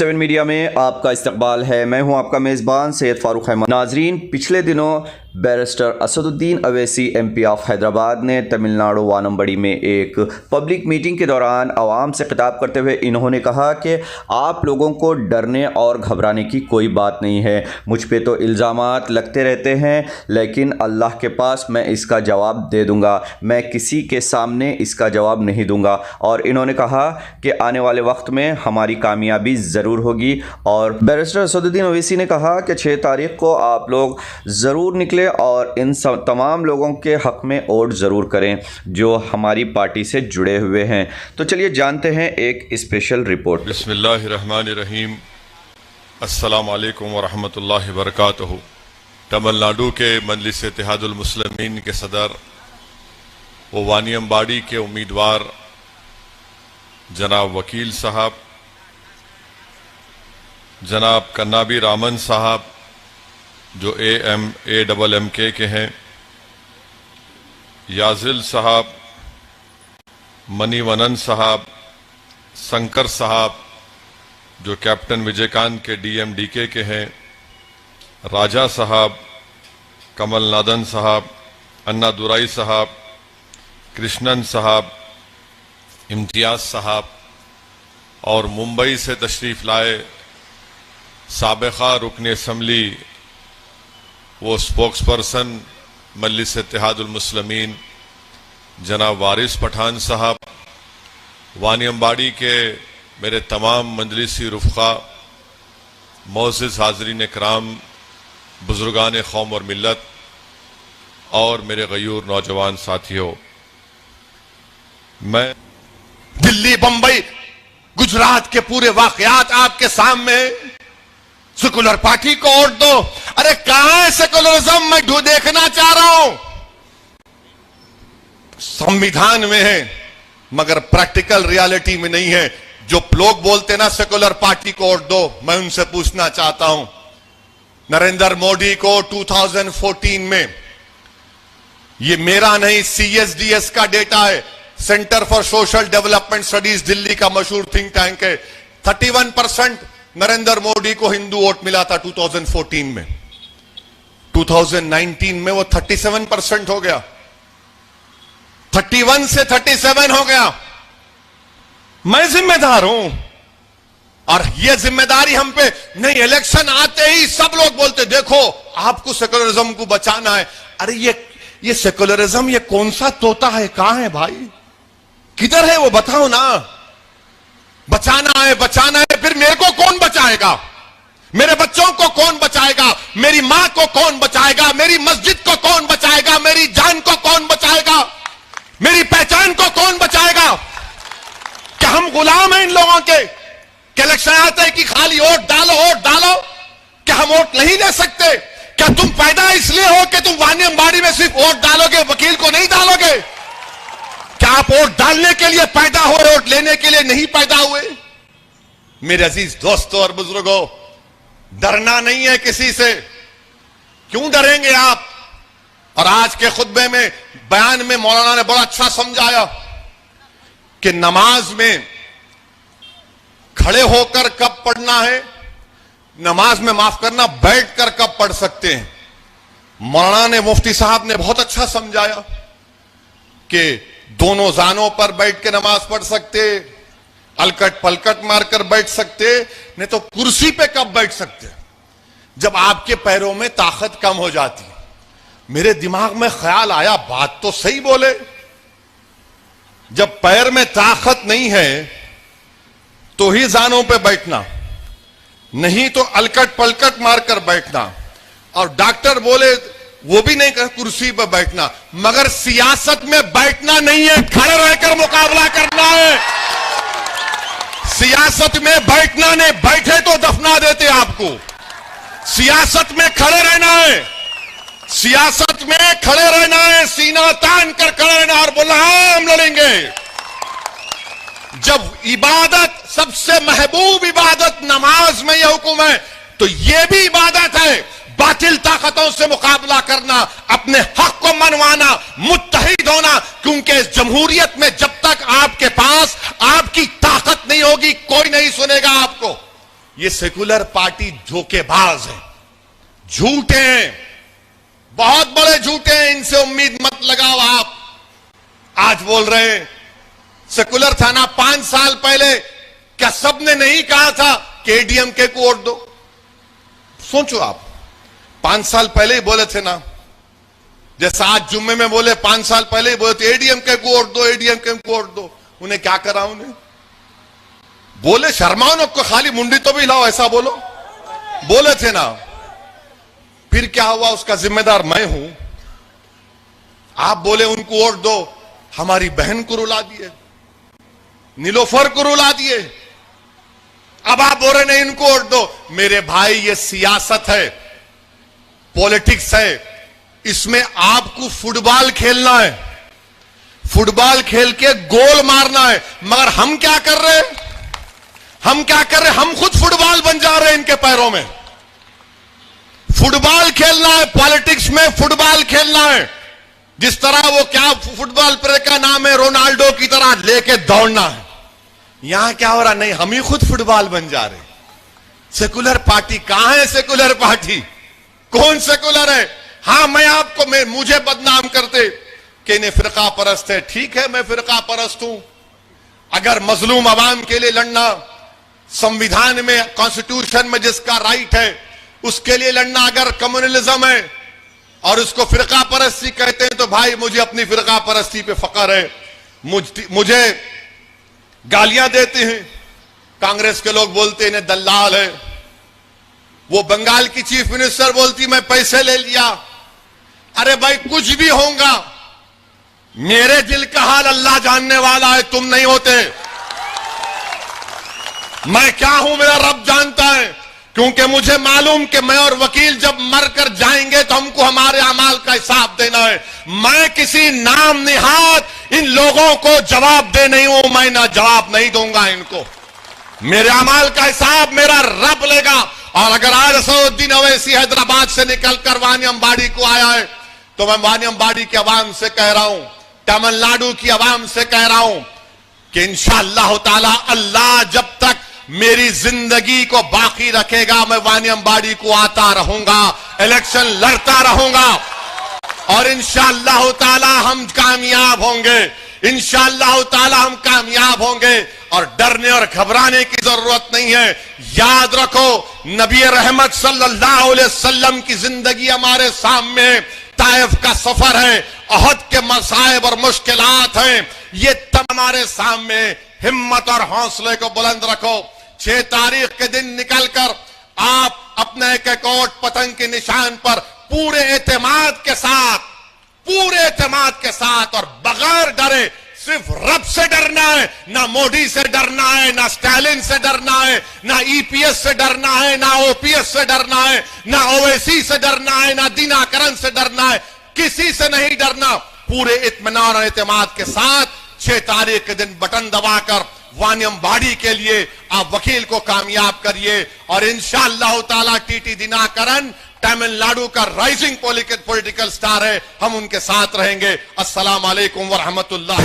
7 media में आपका इस्तकबाल है। मैं हूं आपका मेज़बान सैयद फ़ारूक अहमद। नाजरीन, पिछले दिनों barrister Asaduddin Owaisi MP of Hyderabad ने तमिलनाडु वानम्बडी में एक पब्लिक मीटिंग के दौरान आवाम से खिताब करते हुए इन्होंने कहा कि आप लोगों को डरने और घबराने की कोई बात नहीं है। मुझ पे तो इल्ज़ामात लगते रहते हैं, लेकिन अल्लाह के पास मैं इसका जवाब दे दूँगा। मैं किसी के सामने इसका जवाब नहीं दूँगा। और इन्होंने कहा कि आने वाले वक्त में हमारी कामयाबी ज़रूर होगी। और बैरिस्टर असदुद्दीन अवैसी ने कहा कि 6 तारीख को आप लोग ज़रूर निकले और इन तमाम लोगों के हक़ में वोट ज़रूर करें जो हमारी पार्टी से जुड़े हुए हैं। तो चलिए जानते हैं एक स्पेशल रिपोर्ट। बिस्मिल्लाहिर्रहमानिर्रहीम। अस्सलाम वालेकुम वरहमतुल्लाहि वबरकातुहू। तमिलनाडु के मजलिस इत्तेहादुल मुस्लिमीन के सदर व वानियम्बाड़ी के उम्मीदवार जनाब वकील साहब, जनाब कन्नाबी रामन साहब जो AMK के हैं, याजिल साहब, मनीवनन साहब, शंकर साहब जो कैप्टन विजयकांत के DMDK के हैं, राजा साहब, कमलनादन साहब, अन्ना दुराई साहब, कृष्णन साहब, इम्तियाज साहब और मुंबई से तशरीफ लाए साबिक़ा रुकन असम्बली वो स्पोक्स पर्सन मजलिस इत्तेहादुल मुस्लिमीन जनाब वारिस पठान साहब, वानियम्बाड़ी के मेरे तमाम मजलिसी रुफ़क़ा, मोअज़्ज़िज़ हाज़रीन इकराम, बुज़ुर्गान कौम और मिल्लत और मेरे गयूर नौजवान साथियों, मैं दिल्ली, बंबई, गुजरात के पूरे वाकयात आपके सामने। सेकुलर पार्टी को वोट दो। अरे कहां है सेकुलरिज्म? मैं देखना चाह रहा हूं। संविधान में है मगर प्रैक्टिकल रियलिटी में नहीं है। जो लोग बोलते ना सेकुलर पार्टी को वोट दो, मैं उनसे पूछना चाहता हूं, नरेंद्र मोदी को 2014 में, ये मेरा नहीं CSDS का डेटा है, centre for social development studies Delhi का मशहूर थिंक टैंक है, 31% नरेंद्र मोदी को हिंदू वोट मिला था 2014 में। 2019 में वो 37% हो गया, 31 से 37 हो गया। मैं जिम्मेदार हूं और ये जिम्मेदारी हम पे नहीं। इलेक्शन आते ही सब लोग बोलते देखो आपको सेकुलरिज्म को बचाना है। अरे ये सेकुलरिज्म ये कौन सा तोता है? कहां है भाई? किधर है वो? बताओ ना। बचाना है, बचाना है, फिर मेरे को कौन बचाएगा? मेरे बच्चों को कौन बचाएगा? मेरी मां को कौन बचाएगा? मेरी मस्जिद को कौन बचाएगा? मेरी जान को कौन बचाएगा? मेरी पहचान को कौन बचाएगा? क्या हम गुलाम हैं इन लोगों के? इलेक्शन आते हैं कि खाली वोट डालो, वोट डालो। क्या हम वोट नहीं ले सकते? क्या तुम पैदा इसलिए हो कि तुम वानियम्बाड़ी में सिर्फ वोट डालोगे, वकील को नहीं डालोगे? क्या आप वोट डालने के लिए पैदा हो, वोट लेने के लिए नहीं पैदा हुए? मेरे अजीज दोस्तों और बुजुर्गों, डरना नहीं है किसी से। क्यों डरेंगे आप? और आज के खुतबे में, बयान में मौलाना ने बड़ा अच्छा समझाया कि नमाज में खड़े होकर कब पढ़ना है, नमाज में माफ करना बैठकर कब पढ़ सकते हैं। मौलाना ने, मुफ्ती साहब ने बहुत अच्छा समझाया कि दोनों जानों पर बैठ के नमाज पढ़ सकते, अलकट पलकट मारकर बैठ सकते, नहीं तो कुर्सी पे कब बैठ सकते? जब आपके पैरों में ताकत कम हो जाती। मेरे दिमाग में ख्याल आया, बात तो सही बोले। जब पैर में ताकत नहीं है तो ही जानों पे बैठना, नहीं तो अलकट पलकट मारकर बैठना। और डॉक्टर बोले वो भी नहीं कर, कुर्सी पर बैठना। मगर सियासत में बैठना नहीं है, खड़े रहकर मुकाबला करना है। सियासत में बैठना नहीं, बैठे तो दफना देते आपको। सियासत में खड़े रहना है, सियासत में खड़े रहना है, सीना तान कर खड़े रहना और बोलना हाँ हम लड़ेंगे। जब इबादत, सबसे महबूब इबादत नमाज में यह हुक्म है, तो यह भी इबादत है। बातिल ताकतों से मुकाबला करना, अपने हक को मनवाना, मुत्तहिद होना। क्योंकि इस जमहूरियत में जब तक आपके पास आपकी ताकत नहीं होगी, कोई नहीं सुनेगा आपको। ये सेकुलर पार्टी धोखेबाज है, झूठे हैं, बहुत बड़े झूठे हैं, इनसे उम्मीद मत लगाओ आप। आज बोल रहे हैं सेकुलर था ना 5 साल पहले, क्या सबने नहीं कहा था कि एडीएमके को वोट दो? सोचो आप, 5 साल पहले ही बोले थे ना, जैसा आज जुम्मे में बोले 5 साल पहले ही बोले थे एडीएमके को वोट दो, एडीएमके को वोट दो। उन्हें क्या करा? उन्हें बोले शर्माओ न को, खाली मुंडी तो भी लाओ, ऐसा बोलो, बोले थे ना। फिर क्या हुआ? उसका जिम्मेदार मैं हूं। आप बोले उनको वोट दो, हमारी बहन को रुला दिए, नीलोफर को रुला दिए। अब आप बोल रहे नहीं इनको वोट दो। मेरे भाई, ये सियासत है, पॉलिटिक्स है, इसमें आपको फुटबॉल खेलना है, फुटबॉल खेल के गोल मारना है। मगर हम क्या कर रहे हैं? हम क्या कर रहे हैं? हम खुद फुटबॉल बन जा रहे हैं इनके पैरों में। फुटबॉल खेलना है, पॉलिटिक्स में फुटबॉल खेलना है। जिस तरह वो क्या फुटबॉल प्लेयर का नाम है, रोनाल्डो की तरह लेके दौड़ना है। यहां क्या हो रहा? नहीं, हम ही खुद फुटबॉल बन जा रहे। सेकुलर पार्टी कहां है? सेकुलर पार्टी कौन सेकुलर है? हां, मैं आपको मुझे बदनाम करते कि इन्हें फिरका परस्त है। ठीक है, मैं फिरका परस्त हूं। अगर मजलूम अवाम के लिए लड़ना, संविधान में, कॉन्स्टिट्यूशन में जिसका राइट है उसके लिए लड़ना अगर कम्युनलिज्म है और उसको फिरका परस्ती कहते हैं, तो भाई मुझे अपनी फिरका परस्ती पे फख्र है। मुझे गालियां देते हैं कांग्रेस के लोग, बोलते हैं इन्हें दल्लाल है। वो बंगाल की चीफ मिनिस्टर बोलती मैं पैसे ले लिया। अरे भाई, कुछ भी होगा, मेरे दिल का हाल अल्लाह जानने वाला है, तुम नहीं होते। मैं क्या हूं मेरा रब जानता है, क्योंकि मुझे मालूम कि मैं और वकील जब मर कर जाएंगे तो हमको हमारे अमाल का हिसाब देना है। मैं किसी नाम निहाद इन लोगों को जवाब दे नहीं हूं, मैं ना जवाब नहीं दूंगा इनको। मेरे अमाल का हिसाब मेरा रब लेगा। और अगर आज असदुद्दीन अवैसी हैदराबाद से निकलकर वानी अम्बाड़ी को आया है, तो मैं वानी अम्बाड़ी के अवाम से कह रहा हूं, तमिलनाडु की अवाम से कह रहा हूं कि इंशाअल्लाह ताला अल्लाह जब तक मेरी जिंदगी को बाकी रखेगा, मैं वानी अम्बाड़ी को आता रहूंगा, इलेक्शन लड़ता रहूंगा और इंशाअल्लाह ताला हम कामयाब होंगे। इंशाअल्लाह ताला हम कामयाब होंगे और डरने और घबराने की जरूरत नहीं है। याद रखो, नबी रहमत सल्लल्लाहु अलैहि वसल्लम की जिंदगी हमारे सामने, ताइफ का सफर है, अहद के मसाइब और मुश्किलात हैं, ये तब हमारे सामने। हिम्मत और हौसले को बुलंद रखो। 6 तारीख के दिन निकलकर आप अपने एक एक ओट पतंग के निशान पर पूरे एतमाद के साथ और बगैर डरे, सिर्फ रब से डरना है, ना मोदी से डरना है, ना स्टालिन से डरना है, ना ईपीएस से डरना है, ना ओपीएस से डरना है, ना ओवैसी से डरना है, ना दिनाकरन से डरना है, किसी से नहीं डरना। पूरे इत्मीनान और एतमाद के साथ 6 तारीख के दिन बटन दबाकर वानी अम्बाड़ी के लिए आप वकील को कामयाब करिए और इंशाअल्लाह ताला टीटी दिनाकरन तमिलनाडु का राइजिंग पॉलिटिकल स्टार है, हम उनके साथ रहेंगे। अस्सलाम वालेकुम व रहमतुल्लाह।